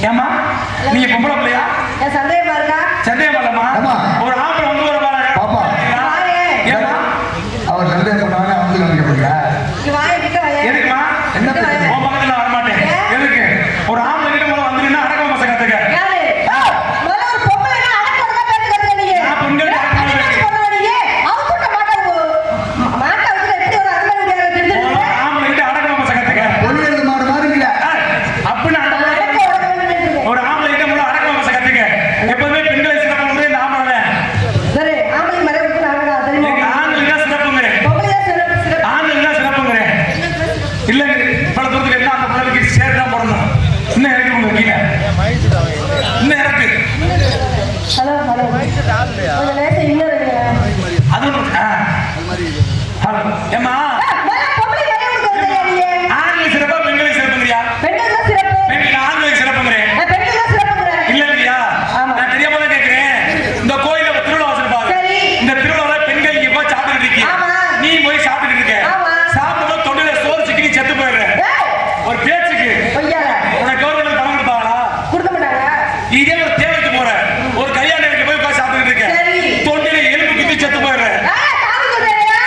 ஏமா நீங்க பொம்பளை பிள்ளையா? சந்தேகமா இருக்கா? சந்தேகம் இல்லம்மா. ஒரு ஆம்பளை வந்து வர பாருங்க. பாப்பா. ஏமா அவர் சந்தேகம் பண்ணானே வந்து காமிக்கப்படுறா. நீ வாயை கிட்ட வாயா. எதுக்குமா? என்ன உன் பக்கத்துல வர மாட்டேன். எதுக்கு? ஒரு ஆம்பளை கிட்ட போல வந்து நின்னா அடக்க மாச கத்துக்க. யாரு? முதல்ல ஒரு பொம்பளைனா அடக்கமா பேச கத்துக்க. நான் பெண்கள் பொண்ணாடியே அவுட்ட மாட்ட வந்து எப்படி ஒரு அருமை முடியாத தெரிஞ்சிருக்கு. ஆம்பளை கிட்ட அடக்க மாச கத்துக்க. பொண்ணு மாறு மாறுங்கல. அப்படி ஒரு ஆம்பளை கிட்ட போல அடக்க மாச கத்துக்க. எப்பவுமே பெண்களை சிறப்பு முறை இந்த ஆம்பளை. சரி, ஆம்பளை மறைவுக்கு நான் தெரியுமா? ஆண்கள் தான் சிறப்புங்கறேன். பொம்பளையா சிறப்பு. ஆண்கள் தான் சிறப்புங்கறேன். இல்ல இவ்வளவு தூரத்துக்கு என்ன அந்த பிள்ளைக்கு சேர் தான் போடணும். இன்னும் இறக்கி உங்க கீழே. இன்னும் இறக்கு. Hello hello. கொஞ்சம் லேசா இன்னும் இருக்கு. அது ஹலோ ஏமா பொம்பளை மறைவுக்கு வந்துறியா நீ? ஆண்கள் சிறப்பா பெண்களுக்கு சிறப்புங்கறியா? பெண்கள் தான் சிறப்பு. பெண்கள் ஆண்களுக்கு சிறப்புங்கறேன். பெண்கள் தான் சிறப்புங்கற. இல்ல இல்லையா? ஆமா. நான் தெரியாம தான் கேக்குறேன். இந்த கோயில்ல திருவிழா வச்சிருப்பாங்க. சரி. இந்த திருவிழால பெண்கள் இங்க போய் சாப்பிட்டுட்டு இருக்கீங்க. ஆமா. நீ போய் சாப்பிட்டுட்டு இருக்க. ஆமா. சாப்பிடும்போது தொண்டையில சோறு சிக்கி நீ செத்து போயிடுற. ஒரு பேச்சுக்கு பொய்யால. உனக்கு கவர்மெண்ட் பணம் கொடுப்பாங்களா? கொடுக்க மாட்டாங்க. இதே ஒரு தேவைக்கு போற ஒரு கல்யாண வீட்டுக்கு போய் உட்கார்ந்து சாப்பிட்டுட்டு இருக்க. சரி. தொண்டையில எலும்பு குத்தி செத்து போயிடுற. சாமி சொல்றியா?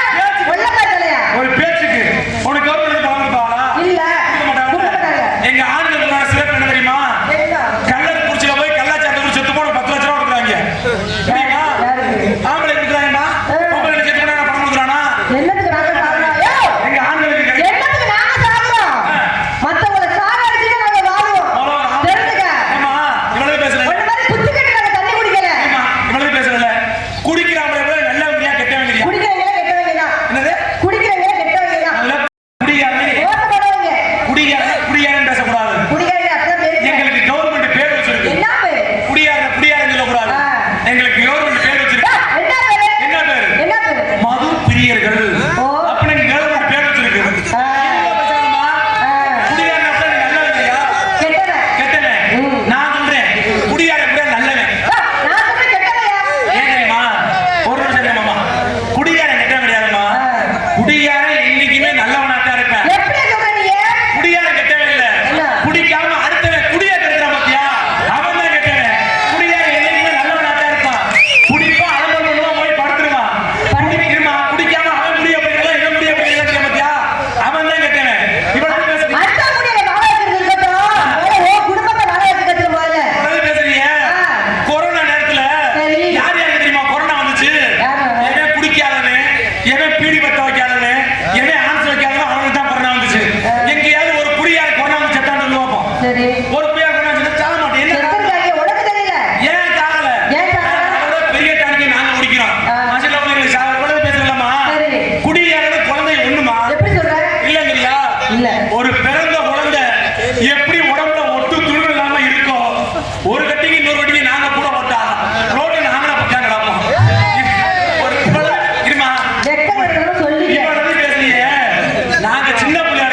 ஒல்ல மாட்டலையா? ஒரு பேச்சுக்கு உனக்கு கவர்மெண்ட் பணம் கொடுப்பாங்களா? இல்ல. கொடுக்க கொடுக்க மாட்டாங்க. மாட்டாங்க. எங்க ஆண்களுக்கு சிறப்பு என்ன தெரியுமா? என்ன? கல்லர் குடிச்சில போய் கல்லாச்சாரத்தை குடிச்சு செத்து போன 10 லட்சம் ரூபாய் கொடுக்குறாங்க. தெரியுமா? ஆம்பளை கொடுக்குறாங்கம்மா. பொம்பளை செத்து போனா பணம் கொடுக்குறானா? என்னத்துக்கு நாங்க சாகுறோம்? எங்க ஆண்களுக்கு கிடைக்கும். என்னத்துக்கு நாங்க சாகுறோம்? மத்தவங்கள சாகடிச்சுட்டு நாங்க வாழுவோம். தெரிஞ்சுக்க. ஆமா இவ்வளவு பேசுறேன். ஒண்ணு மாதிரி குத்துக்கிட்டு நாங்க தண்ணி குடிக்கல. ஆமா இவ்வளவு பேசுறல. குடிக்கிறாங்களே போல நல்லவங்க கெட்டவங்க. குடிக்கிறவங்க கெட்டவங்க தான். என்னது? குடிக்கிறவங்க கெட்டவங்க தான். நல்ல குடியாரே ஓட்டப்படுறவங்க. குடியாரன்னு பேசக்கூடாது. குடிக்கிறவங்க அதான் பேசுறேன். எங்களுக்கு கவர்மெண்ட் பேர் வச்சிருக்கு. என்ன பேரு? குடியாரன்னு சொல்லக்கூடாது. எங்களுக்கு கவர்மெண்ட் பேர் வச்சிருக்கு. என்ன பேரு? என்ன பேரு? என்ன பேரு? மது பிரியர்கள். ஓ. அப்படின்னு கவர்மெண்ட் பேர் வச்சிருக்கு. பேசாதம்மா. குடியாரன் அப்படி நல்லவங்கயா? கெட்டவன். கெட்டவன். நான் சொல்றேன் குடியாரன் கூட நல்லவன். நான் சொல்றேன் கெட்டவையா? ஏன் தெரியுமா? ஒரு நிமிஷம் தெரியுமாமா? குடியாரன் கெட்டவன் கிடையாதுமா. குடியாரன் என்னைக்குமே நல்லவனாத்தான் இருப்பேன். எப்படி சொல்ற நீ? குடியாரன் கெட்டவன் இல்ல. என்ன? குடிக்காம அடுத்தவன் குடியா கெடுக்கிறான் பாத்தியா? அவன் தான் கெட்டவன். குடியாரன் என்னைக்குமே நல்லவனாத்தான் இருப்பான். குடிப்பா அலம்பல் பண்ணுவான் போய் படுத்துருவான். குடிக்குமா குடிக்காம அவன் குடிய போயிருக்கலாம் இவன் குடிய போயிருக்கலாம் பாத்தியா? அவன் தான் கெட்டவன். இவ்வளவு பேசுறீங்க. அடுத்த முடியல வாழ வச்சிருக்கட்டும். ஓ குடும்பத்தை வாழ வச்சிருக்கிறது முதல்ல. இவ்வளவு பேசுறீங்க. கொரோனா நேரத்துல சரி. யார் யாருக்கு தெரியுமா கொரோனா வந்துச்சு? யாரு? எவன் குடிக்காதவன், எவன் பீடி பத்த வைக்காதவன், எவன் ஆன்ஸ் வைக்காதவன் அவனுக்கு தான் கொரோனா வந்துச்சு. எங்கேயாவது ஒரு குடியார் கொரோனா வந்து செத்தான்னு வந்து வைப்போம். சரி. ஒரு குடியார் கொரோனா வந்து சாக மாட்டேன். என்ன காரணம்? செத்துருக்காங்க உனக்கு தெரியல. ஏன் சாகல? ஏன் சாகல? அதோட பெரிய டானிக்கை நாங்க குடிக்கிறோம். மசில உங்களுக்கு சாகல. இவ்வளவு பேசலாமா? சரி. குடியாரது குழந்தை ஒண்ணுமா? எப்படி சொல்ற? இல்லங்கறியா? இல்ல. ஒரு பிறந்த குழந்தை எப்படி உடம்புல ஒட்டு துணி இல்லாம இருக்கோ, ஒரு கட்டிக்கு இன்னொரு கட்டிக்கு நாங்க கூட போட்டா ரோட்ல நாங்களா பக்கா கிடப்போம். ஒரு இருமா வெக்கம் எடுக்கணும் சொல்லி. இவ்வளவு பேசுறீங்க. நாங்க சின்ன பிள்ளையா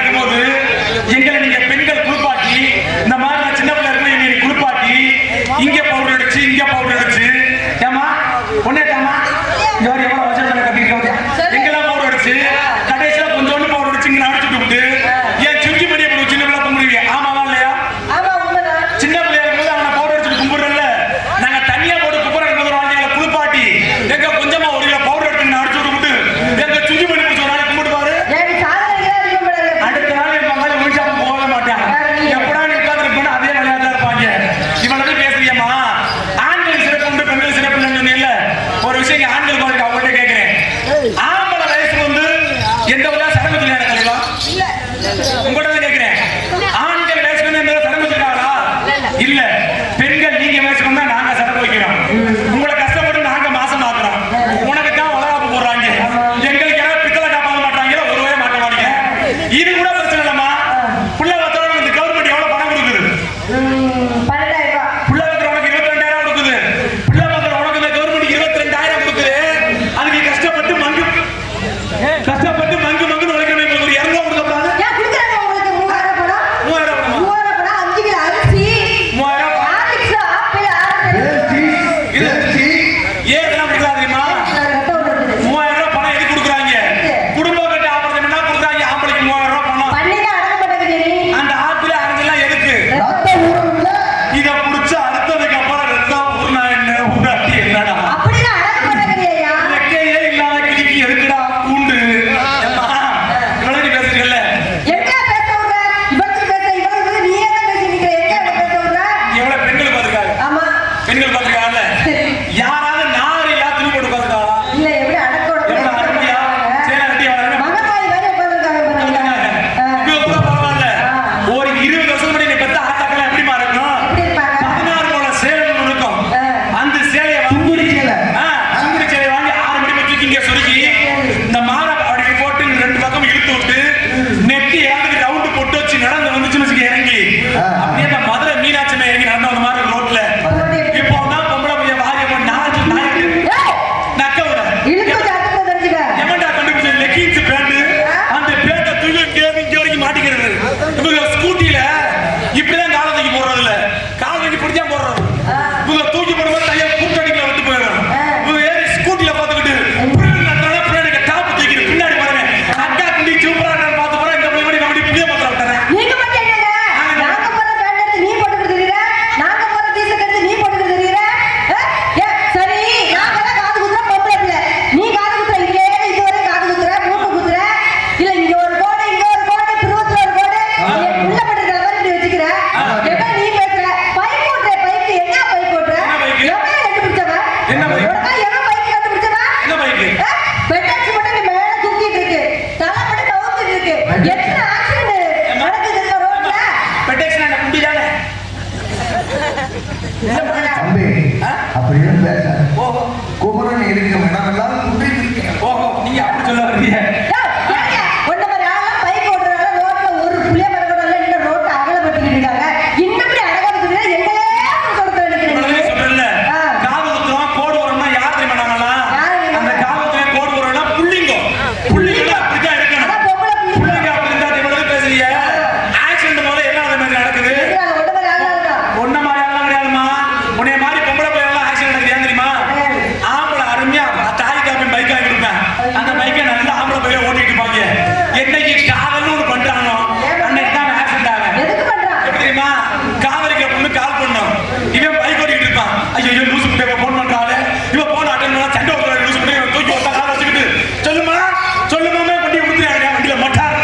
சொல்லுமாமே வண்டி கொடுத்துருக்காங்க வண்டியில மட்டார்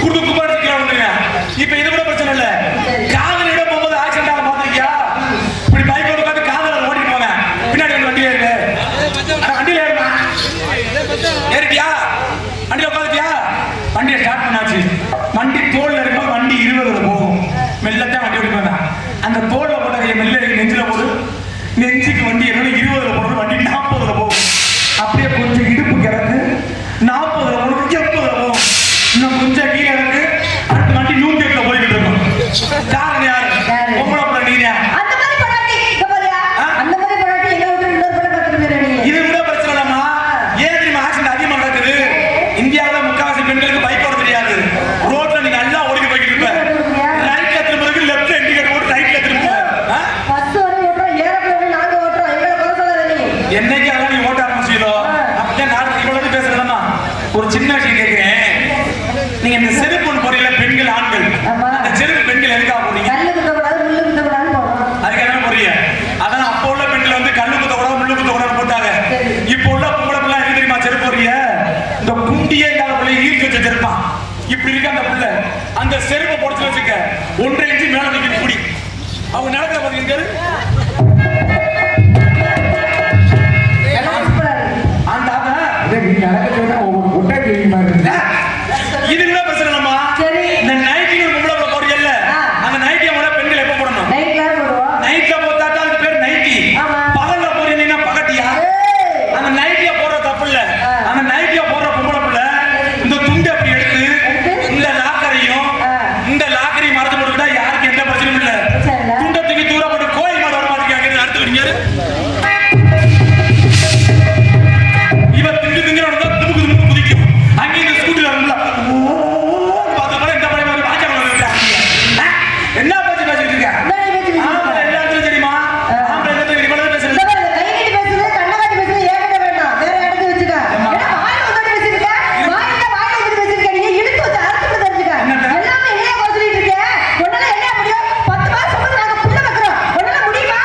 குடுத்து குப்பாடிக்கலாம் வந்துருங்க இப்ப இது கூட பிரச்சனை இல்ல காதலிட போகும்போது ஆக்சிடென்ட் ஆக பாத்திருக்கியா இப்படி பைக் உட்காந்து காதல ஓட்டிட்டு போங்க பின்னாடி வந்து வண்டியில இருக்கு வண்டியில ஏறுமா ஏறிட்டியா வண்டியில உட்காந்துட்டியா வண்டியை ஸ்டார்ட் பண்ணாச்சு வண்டி தோல்ல இருக்கும்போது வண்டி 20ல போகும் மெல்லத்தான் வண்டி ஓடிப்பாங்க அந்த தோல்ல போட்ட கையை மெல்ல நெஞ்சில போடு நெஞ்சுக்கு வண்டி என்ன 20ல போடுறது வண்டி 40ல போகும் அப்படியே கொஞ்சம் இடுப்பு கிடக்கு 40ல போடும் 70ல போகும் இன்னும் கொஞ்சம் கீழே இருக்கு அடுத்த வண்டி 108ல போய்கிட்டு இருக்கும் காரணம் யாரு பொம்பளை பிள்ளை நீங்க அந்த மாதிரி பொண்டாட்டி இங்க பாரியா அந்த மாதிரி பொண்டாட்டி எங்க விட்டு இன்னொரு பொண்ணை பார்த்துட்டு போயிடுறீங்க இது கூட பிரச்சனை இல்லம்மா ஏன் தெரியுமா ஆக்சிடென்ட் அதிகமா நடக்குது இந்தியாவுல முக்காவாசி பெண்களுக்கு பைக் ஓட தெரியாது ரோட்ல நீங்க நல்லா ஓடி போய்கிட்டு இருப்ப ரைட்ல திரும்புறதுக்கு லெஃப்ட்ல இண்டிகேட்டர் போட்டு ரைட்ல திரும்புவ பஸ் வரை ஓட்டுறோம் ஏரோப்ளேன் நாங்க ஓட்டுறோம் எங்களை குறை சொல்லாத நீ என்னைக்கு அதெல்லாம் நீ ஓட்ட ஆரம்பிச்சீங்களோ அப்படியே நான் இவ்வளவு பேசுறேன்மா ஒரு சின்ன விஷயம் கேட்கிறேன் நீங்க இந்த செருப்பு போறீங்களா பெண்கள் ஆண்கள் ஆமா. அந்த செருப்பு பெண்கள் எதுக்காக போறீங்க கல்லு குத்தக்கூடாது முள்ளு குத்தக்கூடாதுன்னு போடுறோம் அதுக்கு என்ன போறீங்க அதான் அப்போ உள்ள பெண்கள் வந்து கல்லு குத்த கூடாது முள்ளு குத்த கூடாது போட்டாங்க சரி. இப்போ உள்ள பொம்பளை பிள்ளை எது தெரியுமா செருப்பு போறீங்க இந்த குண்டியே இல்லாத பிள்ளை ஈர்க்க வச்ச செருப்பான் இப்படி இருக்கு அந்த பிள்ளை அந்த செருப்பை போட்டு வச்சுக்க 1.5 இன்ச்சு மேல தூக்கி குடி அவங்க நடக்கிற பாத்தீங்க எல்லாம் சூப்பரா இருக்கு அந்த நீ நடக்க சொன்னா ஒவ்வொரு கொட்டை கிளி மாதிரி இருக்கு. இது கூட பிரச்சனை இல்லம்மா சரி. இந்த நைட்டி பொம்பளை பிள்ளை போறீங்கல்ல ஆ. அந்த நைட்டியை கூட பெண்கள் எப்ப போடணும் நைட்ல போடுவோம் நைட்ல போட்டா அதுக்கு பேர் நைட்டி ஆமா. பகல்ல போறீங்கன்னா பகட்டியா ஏய் அந்த நைட்டிய போடுற தப்பு இல்ல ஆ. அந்த நைட்டிய போடுற பொம்பளை பிள்ளை இந்த துண்டை அப்படி எடுத்து இந்த லாக்கரையும் ஆ. இந்த லாக்கரையும் மறைச்சு போட்டுக்கிட்டா யாருக்கு எந்த பிரச்சனையும் இல்ல பிரச்சனை இல்ல. துண்டை தூக்கி தூர போட்டு கோயில் மாட வர மாட்டேங்கிறாங்க அடுத்துக்கிட்டீங்க இவ திங்கு திங்கு நடந்தா துமுக்கு துமுக்கு குதிக்கும் அங்கே இந்த ஸ்கூட்டில இருந்தா பார்த்த கூட இந்த பழைய மாதிரி வாய்க்கால் என்ன பேச்சு பேசிட்டு இருக்க முன்னாடி பேசி பேசி ஆம்பளை எல்லாத்துலயும் தெரியுமா ஆம்பளை எல்லாத்துலயும் இவ்வளவு இந்த பேசுறது மாதிரி கை நீட்டி பேசுறது கண்ணை காட்டி பேசுறது ஏகிட்ட வேண்டாம் வேற இடத்துல வச்சுக்க ஏன்னா வாயில உட்காந்து பேசிருக்க வாயில வந்து பேசிருக்க நீ இழுத்து வச்சு அறுத்து தெரிஞ்சுக்க என்னத்த? எல்லாமே என்னைய போக சொல்லிட்டு இருக்க உன்னால என்ன முடியும் 10 மாசம் வந்து நாங்க புள்ள வைக்கிறோம் உன்னால முடியுமா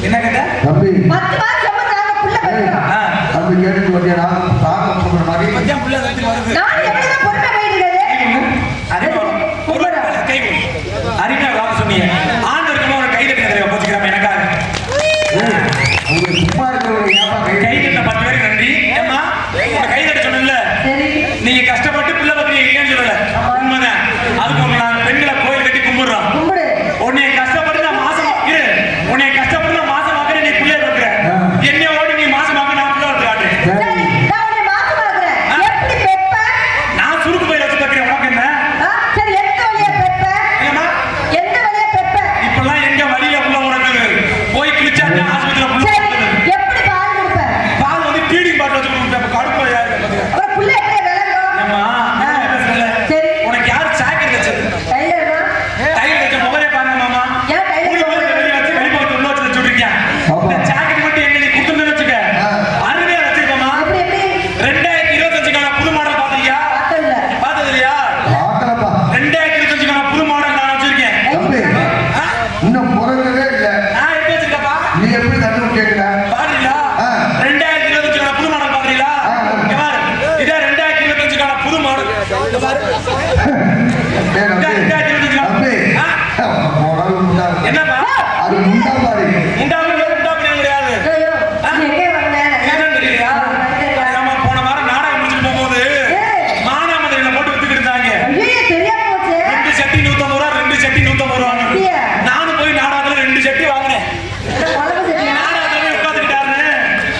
என்ன கேட்ட தம்பி 10 மாசம் வந்து நாங்க புள்ள வைக்கிறோம் ஆ. தம்பி கேட்டு வண்டியா நான் தாக்கம் சொல்ற மாதிரி மத்தியம் புள்ள கத்தி வருது நான் எப்படிதான் பொறுமை போயிட்டு இருக்கிறது அறிஞர் வாங்க சொன்னீங்க ஆண்டு இருக்கணும் ஒரு கை தட்டுங்க போச்சுக்கிறாம எனக்காக அவங்க சும்மா இருக்கிறவங்க ஏமா கை தட்ட 10 பேருக்கு நன்றி ஏமா உங்க கை தட்ட சொன்னல சரி நீங்க கஷ்டப்பட்டு பிள்ளை பத்தி இல்லைன்னு சொல்லல உண்மைதான் அதுக்கு உங்க நான் பெண்களை கோயில் கட்டி கும்பிடுறோம் கும்பிடு உன்னை கஷ்டப்பட்டு நான் மாசம் இரு உன்னை கஷ்டப்பட்டு நான் மாசம் ஆக்குறேன் நீ பிள்ளைய வைக்கிற என்னை ஓடி நீ மாசம் ஆக்க நான் பிள்ளை காட்டுறேன் சரி நான் உன்னை மாசமாக்குறேன் எப்படி பெப்ப நான் சுருக்கு போய் வச்சு வைக்கிறேன் உனக்கு என்ன சரி எந்த வழியா பெப்ப ஏமா எந்த வழியா பெப்ப இப்பெல்லாம் எங்க வழியில புள்ள உனக்கு போய் கிழிச்சாட்டு ஆஸ்பத்திரியில புள்ள சரி உனக்கு. எப்படி பால் கொடுப்ப பால் வந்து ஃபீடிங் பாட்டில் வச்சு கொடுப்பேன் கடுப்பா யாரு பாத்தீங்க ஒரு புள்ள எப்படி விளங்கும் ஏமா சரி உனக்கு யார் சாக்கெட் வச்சது டைலர்னா டைல் வச்ச முகரே பாருங்க மாமா ஏன் டைலர் மூணு பேர் வெளிய வச்சு வெளிப்பக்கத்து உள்ள வச்சு வச்சுருக்கீங்க ஆமா. இந்த சாக்கெட் மட்டும் எங்க நீ கொடுத்துன்னு வச்சுக்க ஆ. அருமையா வச்சிருக்கோமா எப்படி எப்படி 2025க்கான புது மாடல் பாத்தீங்களா பார்த்தது இல்ல பார்த்தது இல்லையா ஆக்கலப்பா 2025க்கான புது மாடல் நான் வச்சிருக்கேன் தம்பி ஆ? இன்னும் பிறந்ததே இல்ல நான் எப்படி வச்சிருக்கப்பா நீ எப்படி தட்டு கேட்கல பாருங்களா ஆ. 2025க்கான புது மாடல் பாக்குறீங்களா ஆ. இங்க பாரு இதே 2025க்கான புது மாடல் இங்க பாரு டேய் தம்பி தம்பி போறாரு முண்டா என்னப்பா அது முண்டா பாரு முண்டாவே முண்டா பண்ண முடியாது ஐயோ நீ எங்கே வந்த என்னன்னு தெரியலையா நம்ம போன வாரம் நாடகம் முடிச்சுட்டு போகும்போது மானாமதுரையில போட்டு வித்துக்கிட்டு இருந்தாங்க ஐயோ தெரியாம போச்சு 2 சட்டி 150 ரூபா 2 சட்டி 150 ரூபா அப்படியா? நானும் போய் நாடகத்துல 2 சட்டி வாங்கினேன் குழம்பு சரியா நாடகத்துல போய் உட்கார்ந்துக்கிட்டாருன்னு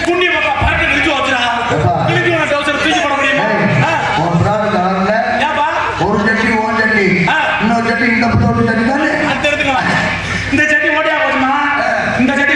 குண்டி பக்கா பாட்டு நிறுத்தி வச்சுடா எப்பா? நிறுத்தி உன டவுசர் தூக்கி போட முடியுமா ஆ? ஒரு பிராடு கலர்ல ஏப்பா ஒரு சட்டி ஓ சட்டி ஆ. இன்னொரு சட்டி இந்த புள்ள ஒரு சட்டி தானே அடுத்த இடத்துக்கு வா. இந்த சட்டி ஓட்டையா போச்சுமா இந்த சட்டி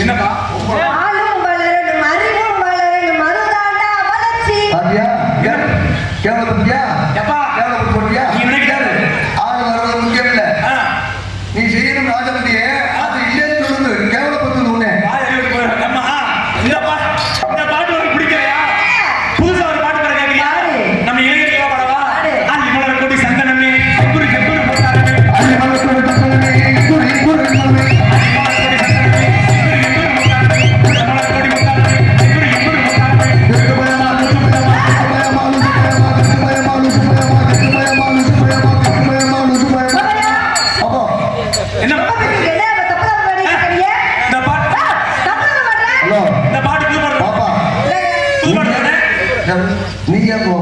என்னப்பா ஆளும் வளரணும் அறிவும் வளரணும் மருதாண்டா வளர்ச்சி பாத்தியா கேவலப்பட்டியா எப்பா கேவலப்பட்டியா நீ நினைக்கிறாரு ஆள் வர்றது முக்கியம் இல்ல நீ செய்யணும் ராஜபதியே அது இல்லைன்னு சொல்லுது கேவலப்பட்டது உன்னே நம்ம இந்த பாட்டு உனக்கு பிடிக்கலையா புதுசா ஒரு பாட்டு பாட கேட்கறியா நம்ம இளைஞர்கள் பாடவா அள்ளி மலர் கொடி சந்தனமே குரு செப்புரு போட்டாரமே அது மனசுல தப்பனே குரு குரு மனமே நீயே போ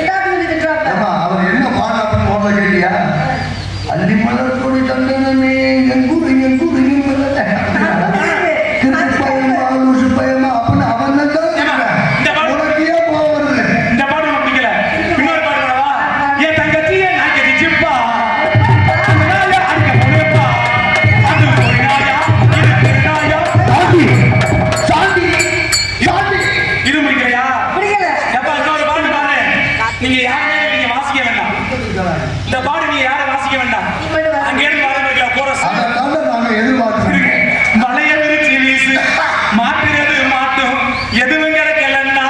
அவர் என்ன பாடுறாருன்னு முதல்ல கேட்டியா அள்ளி மலர் கொடி தந்தனமே எங்குரு எங்குரு பயமா அப்படின்னு அவன் உனக்கே போவது இந்த பாட்டு உனக்கு பிடிக்கல இன்னொரு பாட்டு பாடவா என் தங்கச்சியே நான் கெதிச்சுப்பா அடிக்க முடியப்பா அது ஒரு நாயா இது நாயா சாந்தி சாந்தி சாந்தி இது முடிக்கலையா எப்பா இன்னொரு பாட்டு பாரு நீங்க யாருமே நீங்க வாசிக்க வேண்டாம் இந்த பாட்டு நீங்க யாரும் வாசிக்க வேண்டாம் அங்க இருந்து பாருங்க கோரஸ் அதனால நாங்க எதிர்பார்க்கிறோம் வளைய விரிச்சு வீசு மாட்டுறது மாட்டும் எதுவும் கிடைக்கலன்னா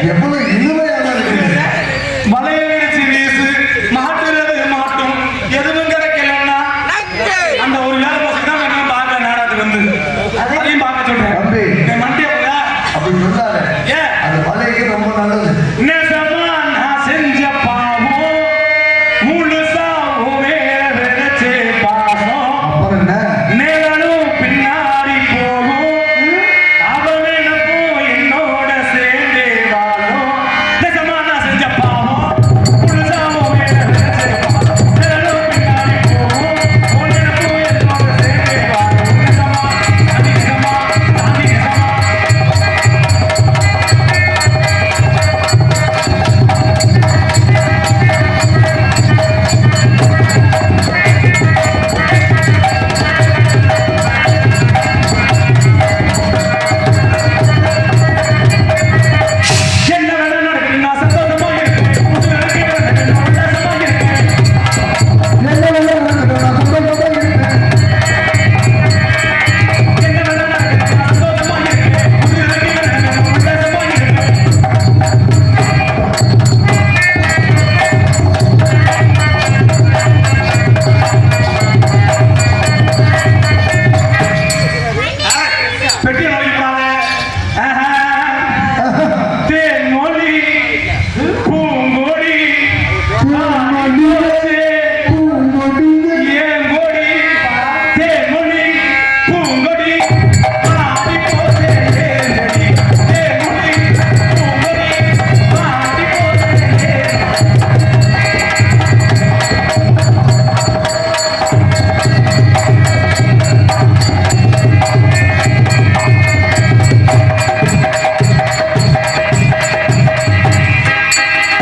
எவ்வளவு இனிமையாக இருக்குது வளைய விரிச்சு வீசு மாட்டுறது மாட்டும் எதுவும் கிடைக்கலன்னா அந்த ஒரு வேலை பசங்க தான் வேணும் பார்க்க நாடாது வந்து அதையும் பார்க்க சொல்றேன் தம்பி என் மண்டிய போதா அப்படி சொல்லாரு ஏன் அது மலைக்கு ரொம்ப நல்லது நெசமா நான் செஞ்ச பாவம் முழுசாவும் வேற விதைச்சே பாசம் அப்புறம் என்ன நிழலும் பின்னாடி போகும் அவன் நினைப்பும் என்னோட சேர்ந்தே வாழும் நெசமா நான் செஞ்ச பாவம் முழுசாவும் வேற விதைச்சே பாசம் நிழலும் பின்னாடி போகும் உன் நினைப்பும் என்னோட சேர்ந்தே வாழும் நெசமா அதிகமா அதிகமா என்ன வேணா நடக்குது நான் சந்தோஷமா இருக்கேன் புது நினைக்கிறேன் உல்லாசமா இருக்கேன் என்ன வேலை நடக்குது? நான் சந்தோஷமா இருக்கேன். என்ன வேணா நடக்குது நான் சந்தோஷமா இருக்கேன் புது நினைக்கிறேன் உல்லாசமா இருக்கேன் பெட்டி நோய்ப்பாங்க தேன்மொழி பூங்கொடி ஏன் கொடி தேன்மொழி பூங்கொடி ஆடி போதே தேன்மொழி தேன்மொழி பூங்கொடி ஆடி போதே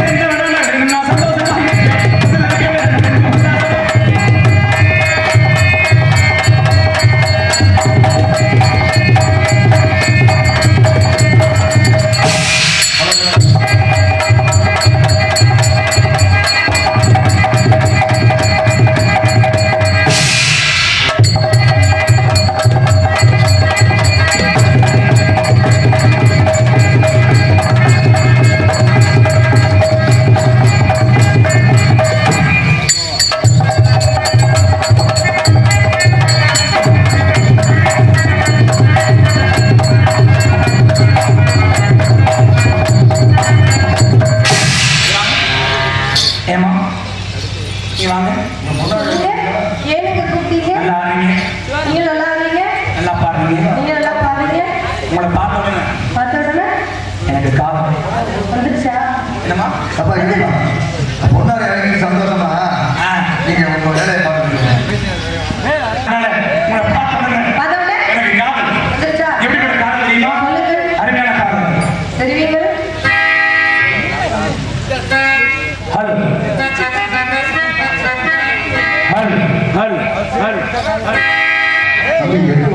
என்ன வேணா நடக்குது நான் சந்தோஷமா இருக்கேன் புது நினைக்கிறேன் உல்லாசமா ஏமா நீ வாங்க ஏனுங்க கூப்பிட்டீங்க நல்லா ஆடுறீங்க நீங்க நல்லா இருக்கீங்க நல்லா பாடுறீங்க நீங்க நல்லா பாருங்க உங்களை பார்த்த உடனே பார்த்த உடனே எனக்கு காலம் வந்துருச்சா என்னம்மா அப்பா இல்லையா பொண்ணாரு எனக்கு சந்தோஷமா நீங்க உங்க வேலையை பார்த்துருக்கீங்க அதனால உங்களை பார்த்த உடனே பார்த்த உடனே எனக்கு காதல் வந்துருச்சா எப்படிப்பட்ட காதல் தெரியுமா சொல்லுங்க அருமையான காதல் தெரியுங்க தம்பி, எட்டு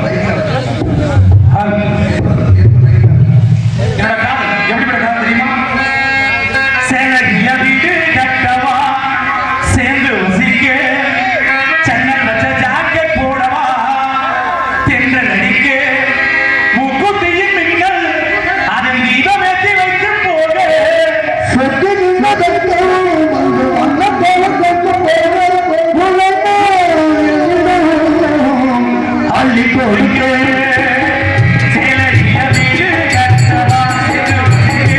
வயசுல என்னோட காதல் எப்படிப்பட்ட காதல் தெரியுமா? சேலகிய வீடு கட்டவா, சேர்ந்து வசிக்க, சன்னல் வச்ச ஜாக்கெட் போடவா, தென்றல் அடிக்க, மூக்குத்தியின் மின்னல் அதன் தீபம் ஏற்றி வைத்து போக, சொத்து நின்றதற்கு வந்து வந்த போல அள்ளி கொடுக்க, சேலகிய வீடு கட்டவா, சேர்ந்து வசிக்க,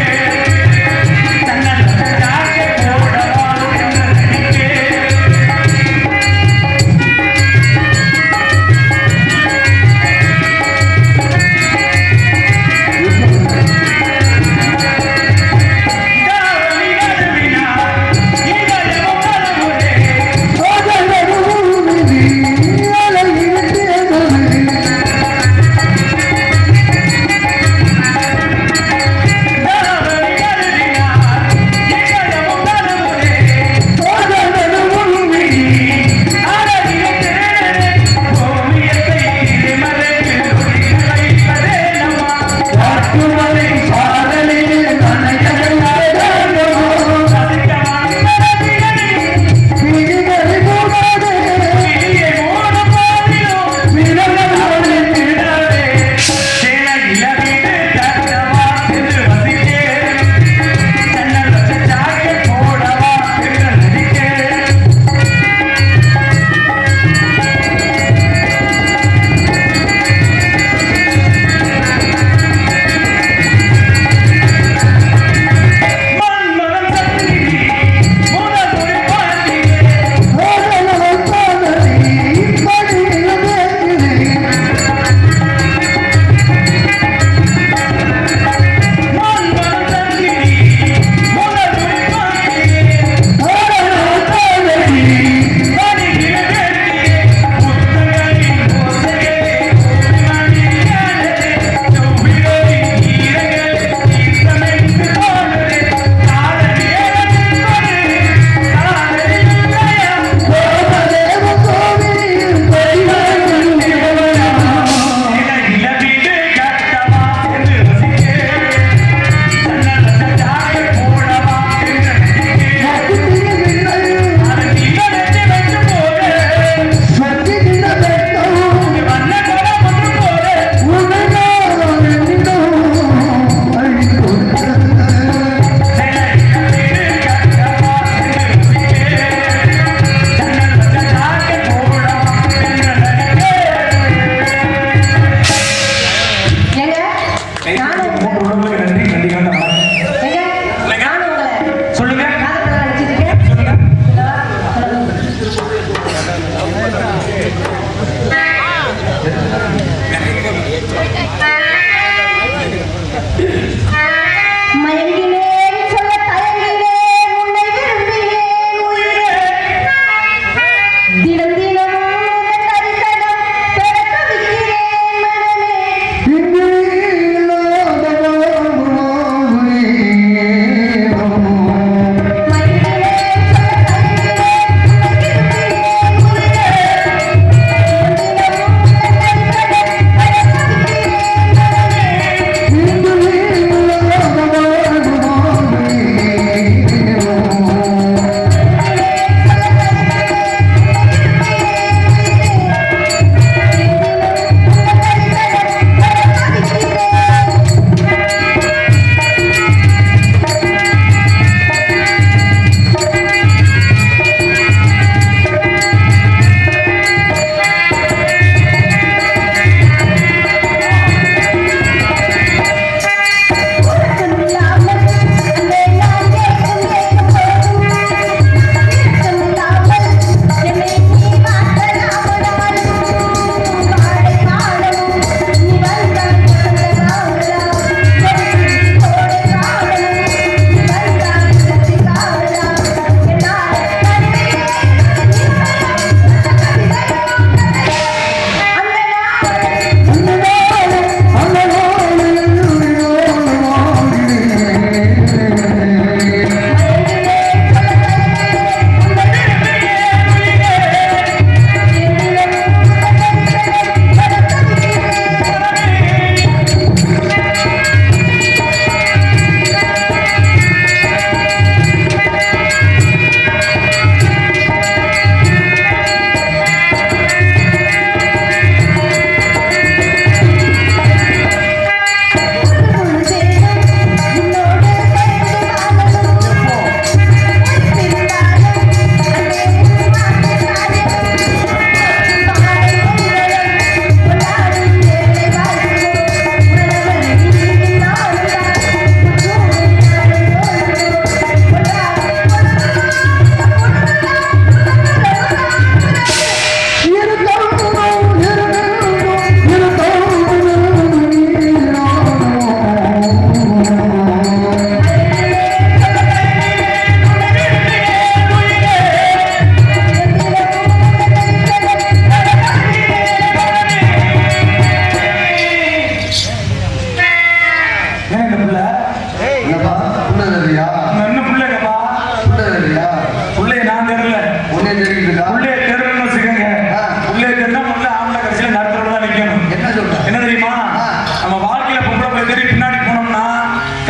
சன்னல் வச்ச ஜாக்கெட் போடவா, தென்றல் அடிக்க,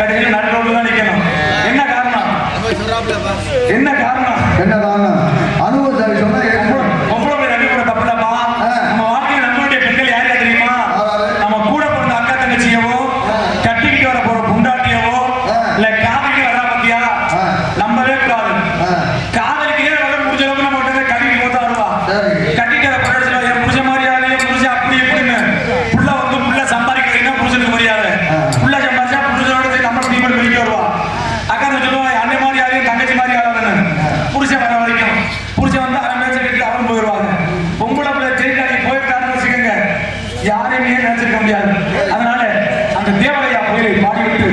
கடைசியில் நடு ரோட்ல தான் நிக்கணும். என்ன காரணம்? என்ன காரணம்? என்ன காரணம்? அனுபவத்தை சொன்னா ஏற்படும். பொம்பளை ரெண்டு கூட தப்புலப்பா. நம்ம வாழ்க்கையில் நம்மளுடைய பெண்கள் யார் யார் தெரியுமா? நம்ம கூட பிறந்த அக்கா தங்கச்சியவோ, கட்டிக்கிட்டு வர போற புண்டாட்டியவோ, இல்ல காதலிக்கு வரா பத்தியா, நம்பவே கூடாது. காதலிக்கே வர முடிஞ்ச அளவுக்கு நம்ம கிட்ட கட்டிக்கு போதா வருவா. கட்டிட்டு வர படத்துல என் புருஷ மாதிரியாவே புருஷ அப்படி இப்படின்னு புள்ள வந்து புள்ள சம்பாதிக்கிறதுனா புருஷனுக்கு மரியாதை. புள்ள சம்பாதிச்சா புருஷனோட நம்ம டீமெண்ட் வெளிக்க வருவா. அக்கா சொல்லுவா அண்ணன் மாதிரி யாரையும் தங்கச்சி மாதிரி ஆளாதுன்னு. புருஷன் வர வரைக்கும் புருஷன் வந்து அரை மேட்ச கட்டி அவன் போயிடுவாங்க. பொம்பளை பிள்ளை ஜெயிக்காடி போயிட்டாருன்னு வச்சுக்கோங்க, யாரையுமே நினைச்சிருக்க முடியாது. அதனால அந்த தேவரையா கோயிலை பாடிவிட்டு